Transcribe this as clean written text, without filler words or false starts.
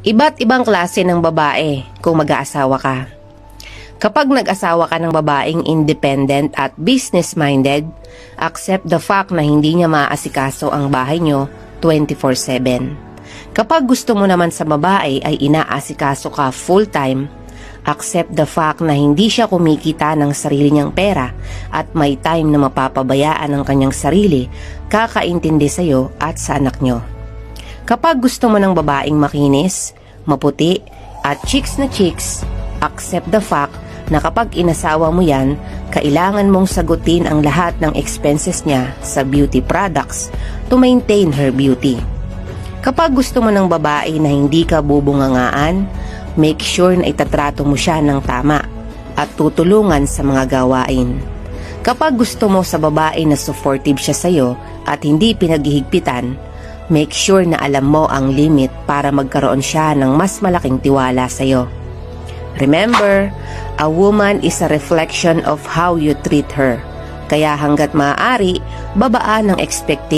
Iba't ibang klase ng babae kung mag-aasawa ka. Kapag nag-asawa ka ng babaeng independent at business-minded, accept the fact na hindi niya maaasikaso ang bahay niyo 24/7. Kapag gusto mo naman sa babae ay inaasikaso ka full-time, accept the fact na hindi siya kumikita ng sarili niyang pera at may time na mapapabayaan ang kanyang sarili, kakaintindi sa'yo at sa anak niyo. Kapag gusto mo ng babaeng makinis, maputi, at chicks na chicks, accept the fact na kapag inasawa mo yan, kailangan mong sagutin ang lahat ng expenses niya sa beauty products to maintain her beauty. Kapag gusto mo ng babae na hindi ka bubungangaan, make sure na itatrato mo siya ng tama at tutulungan sa mga gawain. Kapag gusto mo sa babae na supportive siya sa'yo at hindi pinaghihigpitan, make sure na alam mo ang limit para magkaroon siya ng mas malaking tiwala sa'yo. Remember, a woman is a reflection of how you treat her. Kaya hanggat maaari, babaan ang expectation